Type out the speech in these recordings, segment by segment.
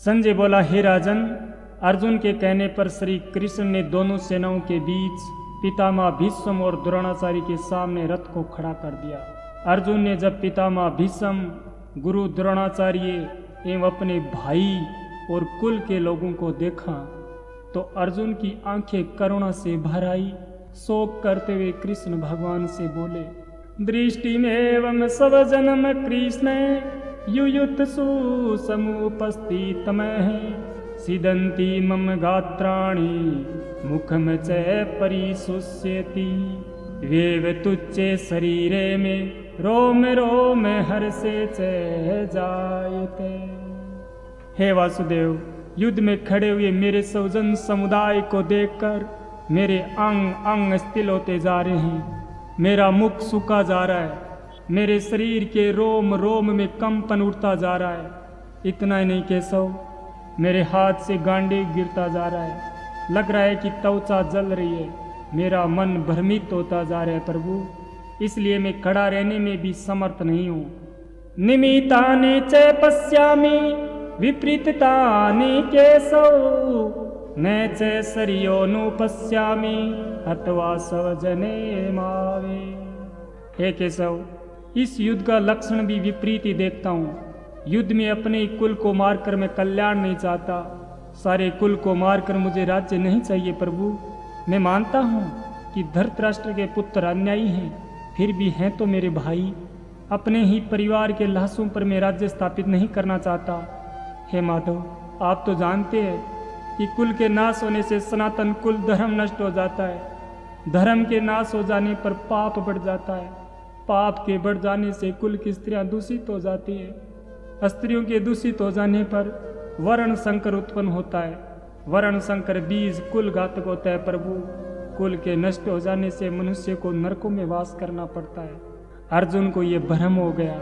संजय बोला, हे राजन, अर्जुन के कहने पर श्री कृष्ण ने दोनों सेनाओं के बीच पितामह भीष्म और द्रोणाचार्य के सामने रथ को खड़ा कर दिया। अर्जुन ने जब पितामह भीष्म, गुरु द्रोणाचार्य एवं अपने भाई और कुल के लोगों को देखा तो अर्जुन की आंखें करुणा से भर आई। शोक करते हुए कृष्ण भगवान से बोले, दृष्टि में एवं सब जन्म कृष्ण युयुत्सु समुपस्थित में सिदंती मम गात्राणि मुखम च परिशुष्यति वेव तुच्चे शरीरे में रोम रोम हर्षे च जायते। हे वासुदेव, युद्ध में खड़े हुए मेरे स्वजन समुदाय को देखकर मेरे अंग अंग स्थिर होते जा रहे हैं। मेरा मुख सूखा जा रहा है, मेरे शरीर के रोम रोम में कंपन उठता जा रहा है। इतना ही नहीं केशव, मेरे हाथ से गांडी गिरता जा रहा है, लग रहा है कि त्वचा जल रही है। मेरा मन भ्रमित होता जा रहा है प्रभु, इसलिए मैं खड़ा रहने में भी समर्थ नहीं हूँ। निमितानि च पश्यामि विपरीतानि केशव न च शर्योनु पश्यामि हत्वा स्वजने मावे। हे केशव, इस युद्ध का लक्षण भी विपरीत ही देखता हूँ। युद्ध में अपने कुल को मारकर मैं कल्याण नहीं चाहता, सारे कुल को मारकर मुझे राज्य नहीं चाहिए प्रभु। मैं मानता हूँ कि धृतराष्ट्र के पुत्र अन्यायी हैं, फिर भी हैं तो मेरे भाई। अपने ही परिवार के लाशों पर मैं राज्य स्थापित नहीं करना चाहता। हे माधव, आप तो जानते हैं कि कुल के नाश होने से सनातन कुल धर्म नष्ट हो जाता है। धर्म के नाश हो जाने पर पाप बढ़ जाता है, पाप के बढ़ जाने से कुल की स्त्रियां दूषित हो जाती है। स्त्रियों के दूषित हो जाने पर वर्ण संकर उत्पन्न होता है। वर्ण संकर बीज कुल घातक होता है प्रभु। कुल के नष्ट हो जाने से मनुष्य को नरकों में वास करना पड़ता है। अर्जुन को ये भ्रम हो गया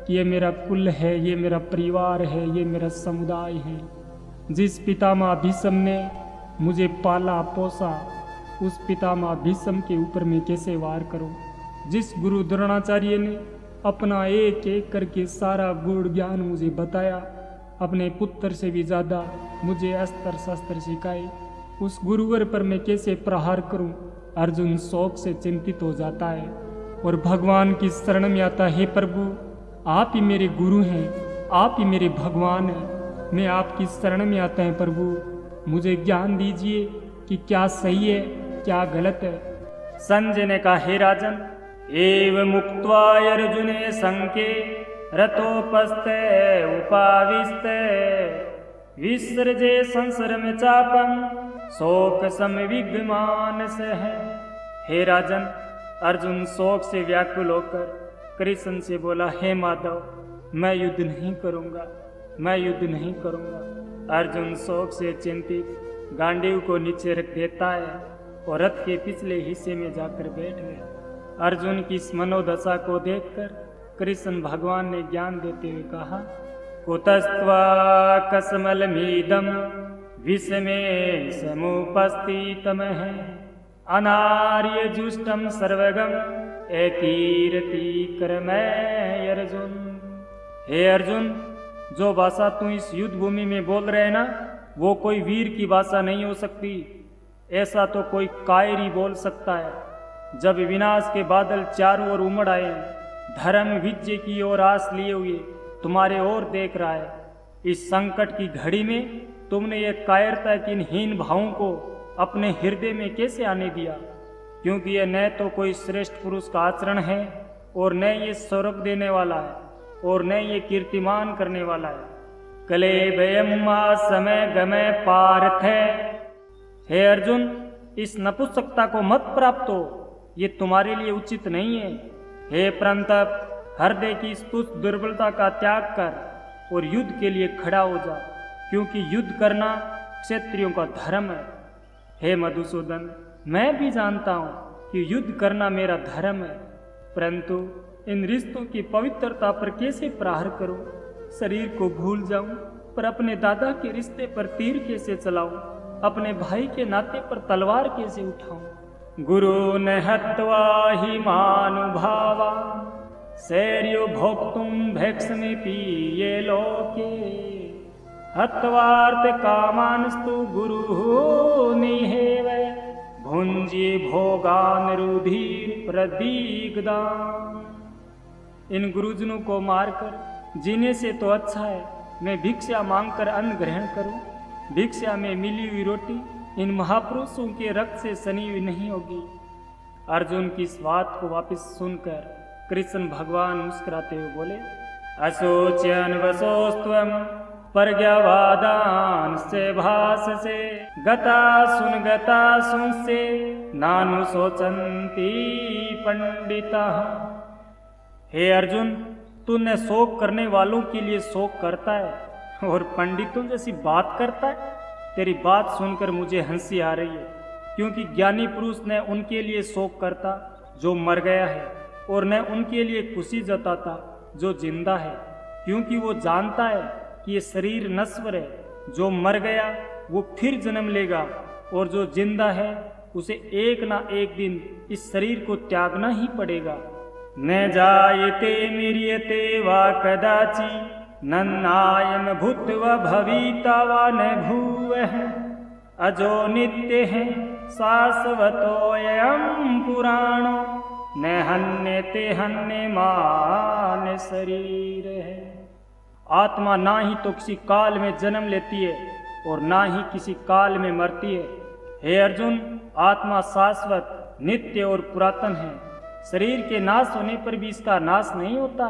कि ये मेरा कुल है, ये मेरा परिवार है, ये मेरा समुदाय है। जिस पितामह भीष्म ने मुझे पाला पोसा, उस पितामह भीष्म के ऊपर मैं कैसे वार करूं? जिस गुरु द्रोणाचार्य ने अपना एक एक करके सारा गुण ज्ञान मुझे बताया, अपने पुत्र से भी ज़्यादा मुझे अस्त्र शस्त्र सिखाए, उस गुरुवर पर मैं कैसे प्रहार करूं? अर्जुन शोक से चिंतित हो जाता है और भगवान की शरण में आता है। हे प्रभु, आप ही मेरे गुरु हैं, आप ही मेरे भगवान हैं। मैं आपकी शरण में आता है प्रभु, मुझे ज्ञान दीजिए कि क्या सही है क्या गलत है। संजय ने कहा, हे राजन, एव मुक्त्वा अर्जुने शंके रथोपस्थे उपाविस्ते विसृजे संसरम चापम शोक समविग्मान से है। हे राजन, अर्जुन शोक से व्याकुल होकर कृष्ण से बोला, हे माधव, मैं युद्ध नहीं करूँगा, मैं युद्ध नहीं करूँगा। अर्जुन शोक से चिंतित गांडीव को नीचे रख देता है और रथ के पिछले हिस्से में जाकर बैठ गया। अर्जुन की इस मनोदशा को देखकर कृष्ण भगवान ने ज्ञान देते हुए कहा, कुतस्त्वा कसमलमीदम विषमे समुपस्थितमः अनार्य जुष्टम सर्वगम एकीरति करमय अर्जुन। हे अर्जुन, जो भाषा तू इस युद्ध भूमि में बोल रहे है ना, वो कोई वीर की भाषा नहीं हो सकती। ऐसा तो कोई कायर ही बोल सकता है। जब विनाश के बादल चारों ओर उमड़ आए, धर्म विजय की ओर आस लिए हुए तुम्हारे ओर देख रहा है, इस संकट की घड़ी में तुमने ये कायरता की इन हीन भावों को अपने हृदय में कैसे आने दिया? क्योंकि यह न तो कोई श्रेष्ठ पुरुष का आचरण है और न ये स्वर्ग देने वाला है और न ये कीर्तिमान करने वाला है। कले भयम्मा समय गमय पार्थ। हे अर्जुन, इस नपुंसकता को मत प्राप्त हो, ये तुम्हारे लिए उचित नहीं है। हे परंतप, हृदय की इस तुच्छ दुर्बलता का त्याग कर और युद्ध के लिए खड़ा हो जा, क्योंकि युद्ध करना क्षत्रियों का धर्म है। हे मधुसूदन, मैं भी जानता हूँ कि युद्ध करना मेरा धर्म है, परंतु इन रिश्तों की पवित्रता पर कैसे प्रहार करूं? शरीर को भूल जाऊं पर अपने दादा के रिश्ते पर तीर कैसे चलाऊं? अपने भाई के नाते पर तलवार कैसे उठाऊं? गुरु न हत्वा हि मानुभावा शैर्यो भोक्तुम भैक्ष्यमिति ये लोके हत्वार्थ कामानस्तु गुरु निहेव भुंजे भोगान रुधिर प्रदीगदान। इन गुरुजनों को मारकर जीने से तो अच्छा है मैं भिक्षा मांगकर अन्न ग्रहण करूं। भिक्षा में मिली हुई रोटी इन महापुरुषों के रक्त से सनी हुई नहीं होगी। अर्जुन की इस बात को वापस सुनकर कृष्ण भगवान मुस्कुराते हुए बोले, अशोच्यन वसोस्त्वम प्रज्ञावादान से भास से गता सुन से नानु सोचंती पंडिता। हे अर्जुन, तूने शोक करने वालों के लिए शोक करता है और पंडितों जैसी बात करता है। तेरी बात सुनकर मुझे हंसी आ रही है, क्योंकि ज्ञानी पुरुष ने उनके लिए शोक करता जो मर गया है और न उनके लिए खुशी जताता जो जिंदा है, क्योंकि वो जानता है कि ये शरीर नश्वर है। जो मर गया वो फिर जन्म लेगा और जो जिंदा है उसे एक ना एक दिन इस शरीर को त्यागना ही पड़ेगा। न जायते म्रियते वा कदाचि नन्नायम भूत्वा भविता वा न भूवः अजो नित्य है शाश्वतोऽयं पुराणो न हन्यते हन्यमान शरीर है। आत्मा ना ही तो किसी काल में जन्म लेती है और ना ही किसी काल में मरती है। हे अर्जुन, आत्मा शाश्वत नित्य और पुरातन है। शरीर के नाश होने पर भी इसका नाश नहीं होता।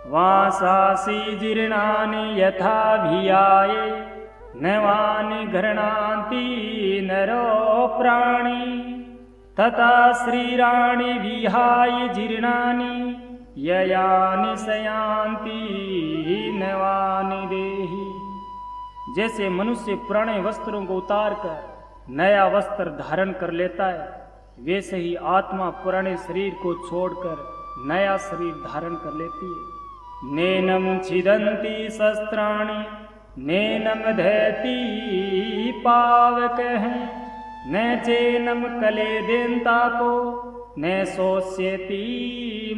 वासासी जीर्णानि यथा भियाये नवानि घृणान्ति नरो प्राणी तथा शरीराणि विहाय जीर्णानि ययानि शयान्ति नवानि देहि। जैसे मनुष्य पुराने वस्त्रों को उतार कर नया वस्त्र धारण कर लेता है, वैसे ही आत्मा पुराने शरीर को छोड़कर नया शरीर धारण कर लेती है। नैनम छिदन्ति शस्त्राणि नैनम दहति पावकः न चैनम कलेदेन्तापो न शोष्यति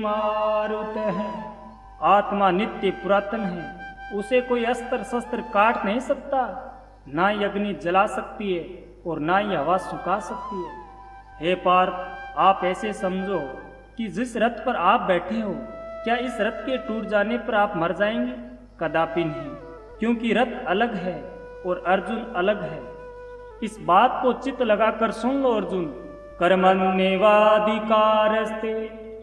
मारुतः। आत्मा नित्य पुरातन है, उसे कोई अस्त्र शस्त्र काट नहीं सकता, ना ही अग्नि जला सकती है और ना ही हवा सुखा सकती है। हे पार्थ, आप ऐसे समझो कि जिस रथ पर आप बैठे हो, क्या इस रथ के टूट जाने पर आप मर जाएंगे? कदापि नहीं, क्योंकि रथ अलग है और अर्जुन अलग है। इस बात को चित्त लगाकर सुन लो अर्जुन। कर्मण्येवाधिकारस्ते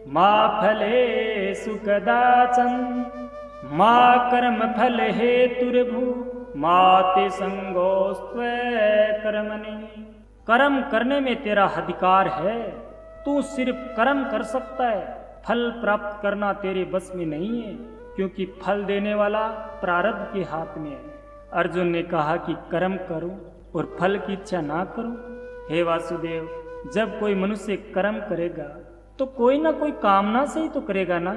मा फलेषु कदाचन मा कर्म फल हेतुर्भु मा ते संगोस्त्वे कर्मणि। कर्म करने में तेरा अधिकार है, तू सिर्फ कर्म कर सकता है, फल प्राप्त करना तेरे बस में नहीं है, क्योंकि फल देने वाला प्रारब्ध के हाथ में है। अर्जुन ने कहा कि कर्म करो और फल की इच्छा ना करो। हे वासुदेव, जब कोई मनुष्य कर्म करेगा तो कोई ना कोई कामना से ही तो करेगा ना।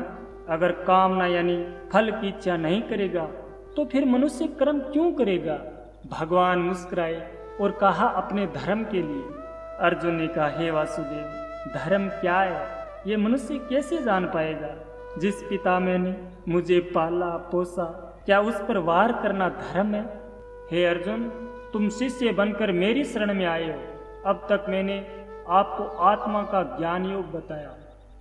अगर कामना यानी फल की इच्छा नहीं करेगा तो फिर मनुष्य कर्म क्यों करेगा? भगवान मुस्कुराए और कहा अपने धर्म के लिए। अर्जुन ने कहा, हे वासुदेव, धर्म क्या है ये मनुष्य कैसे जान पाएगा? जिस पिता मैंने मुझे पाला पोसा, क्या उस पर वार करना धर्म है? हे अर्जुन, तुम शिष्य बनकर मेरी शरण में आए हो। अब तक मैंने आपको आत्मा का ज्ञान योग बताया,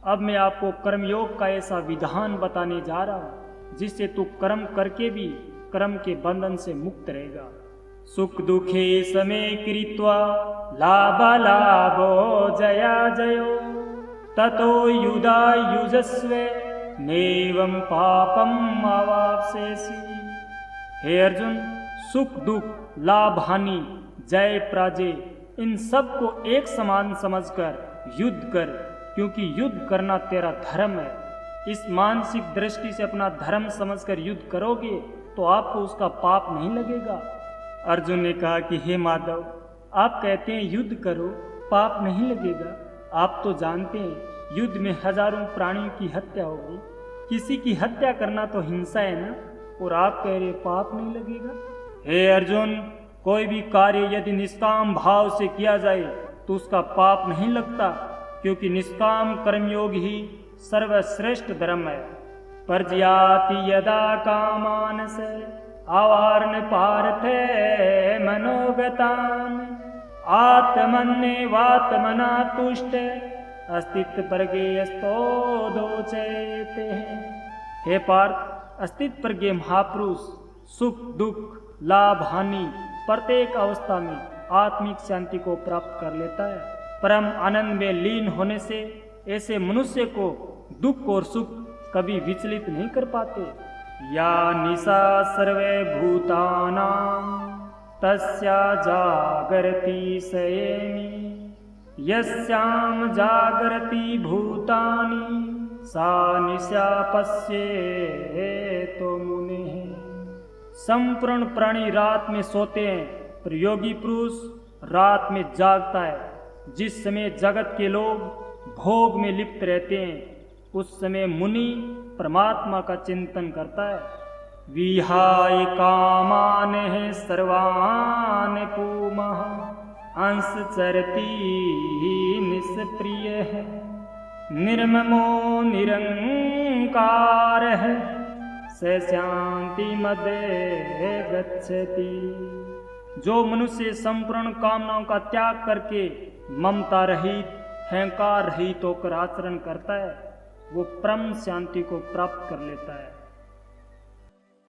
अब मैं आपको कर्म योग का ऐसा विधान बताने जा रहा हूँ जिससे तू कर्म करके भी कर्म के बंधन से मुक्त रहेगा। सुख दुखे समे कृत्वा लाभालाभो जया जयो ततो युधा युजस्व नैवं पापम अवाप्स्यसि। हे अर्जुन, सुख दुख लाभ हानि जय पराजय इन सब को एक समान समझकर युद्ध कर, क्योंकि युद्ध करना तेरा धर्म है। इस मानसिक दृष्टि से अपना धर्म समझकर युद्ध करोगे तो आपको उसका पाप नहीं लगेगा। अर्जुन ने कहा कि हे माधव, आप कहते हैं युद्ध करो पाप नहीं लगेगा। आप तो जानते हैं युद्ध में हजारों प्राणियों की हत्या होगी, किसी की हत्या करना तो हिंसा है ना, और आप कह रहे पाप नहीं लगेगा। हे अर्जुन, कोई भी कार्य यदि निष्काम भाव से किया जाए तो उसका पाप नहीं लगता, क्योंकि निष्काम कर्मयोग ही सर्वश्रेष्ठ धर्म है। पर्जयाति यदा कामानस आवार्न पार्थे मनोगतान आत्मन्येवात्मना तुष्ट अस्तित्व प्रज्ञेयस्तो दोचेते। हे पार्थ, अस्तित्व प्रज्ञ महापुरुष सुख दुख लाभ हानि प्रत्येक अवस्था में आत्मिक शांति को प्राप्त कर लेता है। परम आनंद में लीन होने से ऐसे मनुष्य को दुख और सुख कभी विचलित नहीं कर पाते। या निशा सर्वे भूतानां तस्या जागरति सयेमि यस्याम जागरति भूतानि सा निशा पश्येतो मुनिः। संपूर्ण प्राणी रात में सोते हैं, पर योगी पुरुष रात में जागता है। जिस समय जगत के लोग भोग में लिप्त रहते हैं, उस समय मुनि परमात्मा का चिंतन करता है। विहाय कामान सर्वान पुमः अंश चरती निष्प्रिय है निर्ममो निरंकार है स शांति मदे गच्छति। जो मनुष्य संपूर्ण कामनाओं का त्याग करके ममता रहित अहंकार रहित होकर आचरण करता है, वो परम शांति को प्राप्त कर लेता है।